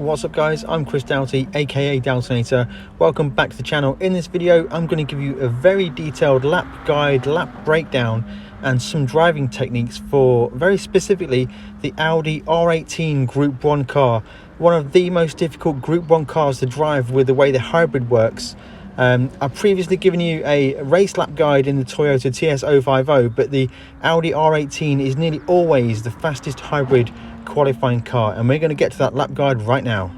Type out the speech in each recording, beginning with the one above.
What's up guys, I'm Chris Doughty, aka Doughtinator. Welcome back to the channel. In this video I'm going to give you a very detailed lap guide, lap breakdown and some driving techniques for very specifically the Audi R18 Gr1 car. One of the most difficult Group 1 cars to drive with the way the hybrid works. I've previously given you a race lap guide in the Toyota TS050, but the Audi R18 is nearly always the fastest hybrid qualifying car, and we're going to get to that lap guide right now.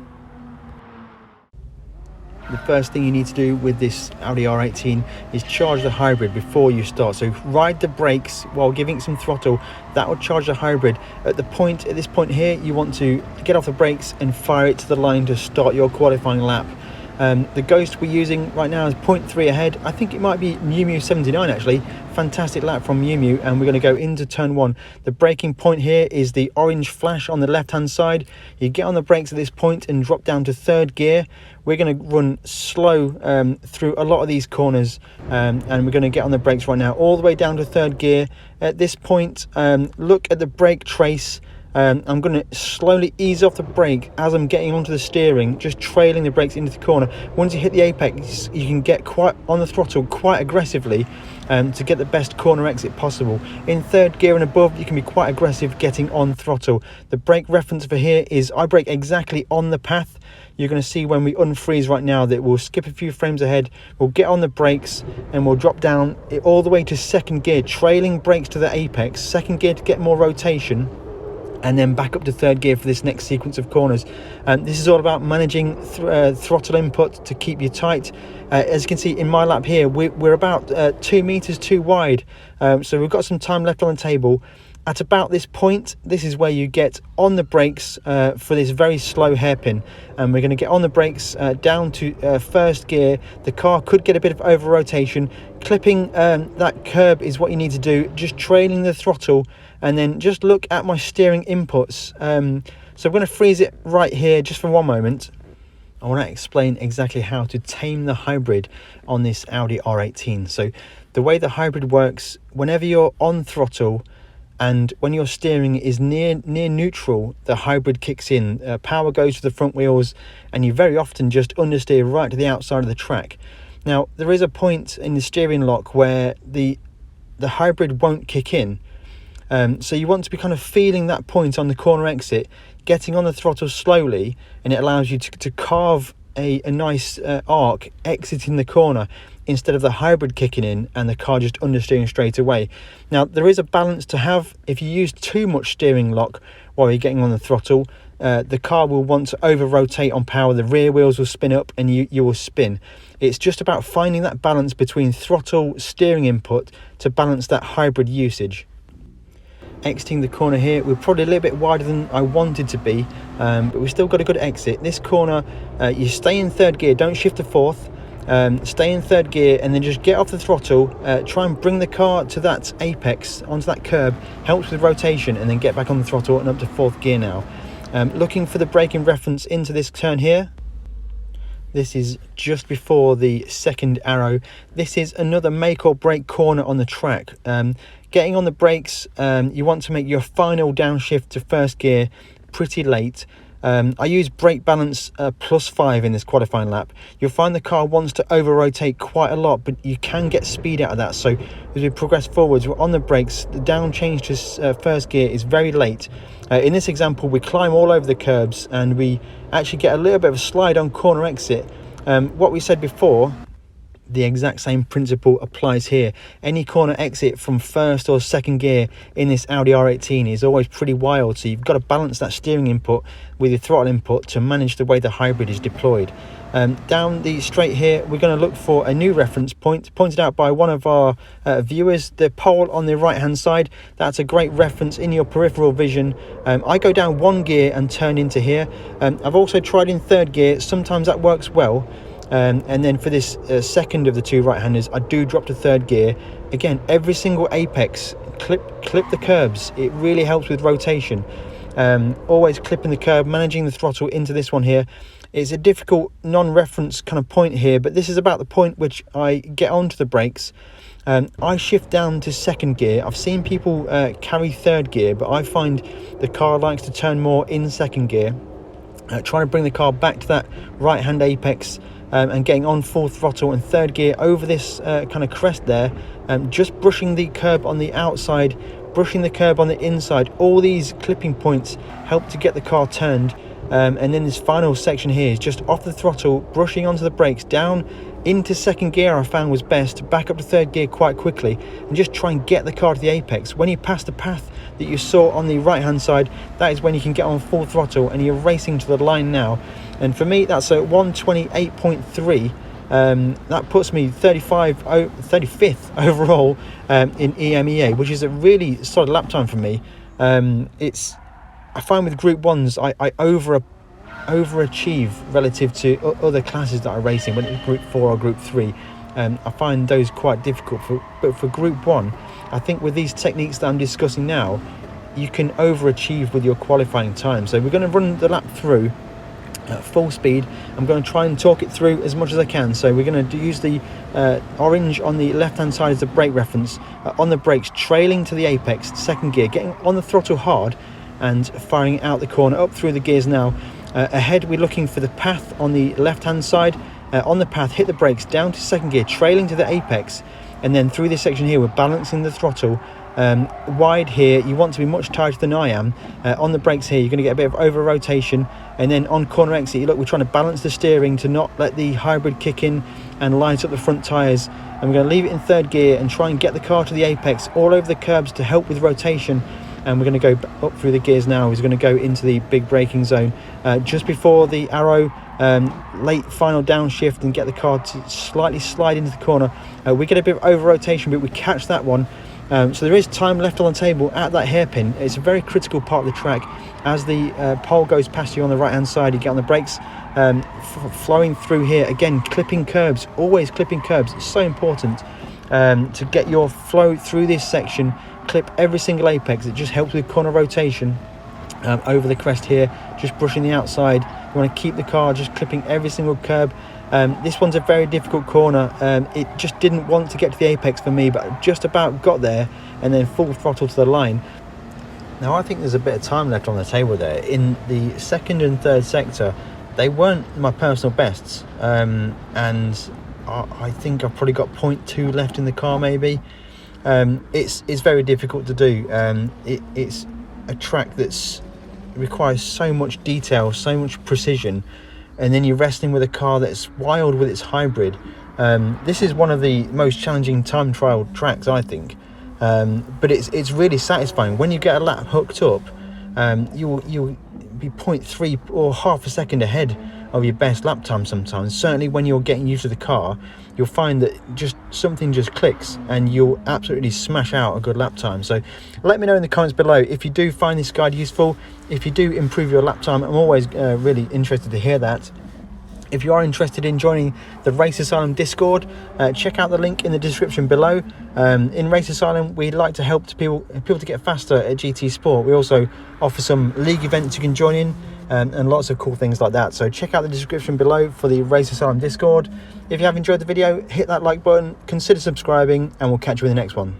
The first thing you need to do with this Audi R18 is charge the hybrid before you start. So ride the brakes while giving it some throttle. That will charge the hybrid. At this point here, you want to get off the brakes and fire it to the line to start your qualifying lap. The Ghost we're using right now is 0.3 ahead. I think it might be Miu 79 actually. Fantastic lap from Miu, and we're going to go into turn 1. The braking point here is the orange flash on the left hand side. You get on the brakes at this point and drop down to 3rd gear. We're going to run slow through a lot of these corners, and we're going to get on the brakes right now all the way down to 3rd gear. At this point, look at the brake trace. I'm going to slowly ease off the brake as I'm getting onto the steering, just trailing the brakes into the corner. Once you hit the apex, you can get quite on the throttle quite aggressively to get the best corner exit possible. In 3rd gear and above, you can be quite aggressive getting on throttle. The brake reference for here is I brake exactly on the path. You're going to see when we unfreeze right now that we'll skip a few frames ahead, we'll get on the brakes and we'll drop down all the way to 2nd gear, trailing brakes to the apex, 2nd gear to get more rotation, and then back up to 3rd gear for this next sequence of corners. This is all about managing throttle input to keep you tight. As you can see in my lap here, we're about 2 meters too wide, so we've got some time left on the table. At about this point, this is where you get on the brakes for this very slow hairpin, and we're going to get on the brakes down to 1st gear. The car could get a bit of over rotation. Clipping that curb is what you need to do, just trailing the throttle, and then just look at my steering inputs. So I'm going to freeze it right here just for one moment. I want to explain exactly how to tame the hybrid on this Audi R18. So the way the hybrid works, whenever you're on throttle and when your steering is near neutral, the hybrid kicks in. Power goes to the front wheels, and you very often just understeer right to the outside of the track. Now, there is a point in the steering lock where the hybrid won't kick in. So you want to be kind of feeling that point on the corner exit, getting on the throttle slowly, and it allows you to carve a nice arc exiting the corner instead of the hybrid kicking in and the car just understeering straight away. Now, there is a balance to have. If you use too much steering lock while you're getting on the throttle, the car will want to over rotate on power, the rear wheels will spin up and you will spin. It's just about finding that balance between throttle steering input to balance that hybrid usage. Exiting the corner here, we're probably a little bit wider than I wanted to be, but we've still got a good exit. This corner, you stay in 3rd gear, don't shift to 4th. Stay in 3rd gear and then just get off the throttle, try and bring the car to that apex, onto that curb, helps with rotation, and then get back on the throttle and up to 4th gear now. Looking for the braking reference into this turn here. This is just before the 2nd arrow. This is another make or break corner on the track. Getting on the brakes, you want to make your final downshift to 1st gear pretty late. I use brake balance +5 in this qualifying lap. You'll find the car wants to over rotate quite a lot, but you can get speed out of that. So as we progress forwards, we're on the brakes. The down change to 1st gear is very late. In this example, we climb all over the curbs and we actually get a little bit of a slide on corner exit. What we said before, the exact same principle applies here. Any corner exit from 1st or 2nd gear in this Audi R18 is always pretty wild, so you've got to balance that steering input with your throttle input to manage the way the hybrid is deployed. Down the straight here, we're going to look for a new reference point pointed out by one of our viewers. The pole on the right hand side, that's a great reference in your peripheral vision. I go down 1 gear and turn into here. I've also tried in 3rd gear, sometimes that works well. And then for this 2nd of the 2 right-handers, I do drop to 3rd gear. Again, every single apex, clip the curbs. It really helps with rotation. Always clipping the curb, managing the throttle into this one here. It's a difficult non-reference kind of point here, but this is about the point which I get onto the brakes. I shift down to 2nd gear. I've seen people carry 3rd gear, but I find the car likes to turn more in 2nd gear. trying to bring the car back to that right hand apex, and getting on full throttle and third gear over this kind of crest there, just brushing the curb on the outside, brushing the curb on the inside. All these clipping points help to get the car turned, and then this final section here is just off the throttle, brushing onto the brakes, down into second gear I found was best, back up to third gear quite quickly, and just try and get the car to the apex. When you pass the path that you saw on the right hand side, that is when you can get on full throttle and you're racing to the line now. And for me, that's a 128.3. That puts me 35th overall in EMEA, which is a really solid lap time for me. I find with Group 1s I overachieve relative to other classes that I race in, when it's Group 4 or Group 3. I find those quite difficult, but for Group 1, I think with these techniques that I'm discussing now, you can overachieve with your qualifying time. So we're going to run the lap through at full speed. I'm going to try and talk it through as much as I can. So we're going to use the orange on the left hand side as the brake reference, on the brakes, trailing to the apex, second gear, getting on the throttle hard and firing out the corner, up through the gears now. Ahead, we're looking for the path on the left hand side. On the path, hit the brakes, down to second gear, trailing to the apex, and then through this section here we're balancing the throttle wide here. You want to be much tighter than I am. On the brakes here you're going to get a bit of over rotation, and then on corner exit, look, we're trying to balance the steering to not let the hybrid kick in and light up the front tyres, and we're going to leave it in third gear and try and get the car to the apex all over the curbs to help with rotation. And we're going to go up through the gears now. He's going to go into the big braking zone just before the arrow, late final downshift, and get the car to slightly slide into the corner. We get a bit of over rotation, but we catch that one. So there is time left on the table at that hairpin. It's a very critical part of the track. As the pole goes past you on the right hand side, you get on the brakes, flowing through here again, clipping curbs, always clipping curbs. It's so important to get your flow through this section. Clip every single apex. It just helps with corner rotation. Over the crest here, just brushing the outside. You want to keep the car just clipping every single curb. This one's a very difficult corner. It just didn't want to get to the apex for me, but I just about got there, and then full throttle to the line. Now I think there's a bit of time left on the table there. In the second and third sector, they weren't my personal bests, and I think I've probably got 0.2 left in the car maybe. It's very difficult to do. It's a track that's requires so much detail, so much precision, and then you're wrestling with a car that's wild with its hybrid. This is one of the most challenging time trial tracks, I think, but it's really satisfying when you get a lap hooked up. You'll be 0.3 or half a second ahead of your best lap time sometimes. Certainly when you're getting used to the car, you'll find that just something just clicks and you'll absolutely smash out a good lap time. So let me know in the comments below if you do find this guide useful, if you do improve your lap time. I'm always really interested to hear that. If you are interested in joining the Race Asylum Discord, check out the link in the description below. In Race Asylum, we like to help people to get faster at GT Sport. We also offer some league events you can join in, and lots of cool things like that. So check out the description below for the Race Asylum Discord. If you have enjoyed the video, hit that like button, consider subscribing, and we'll catch you in the next one.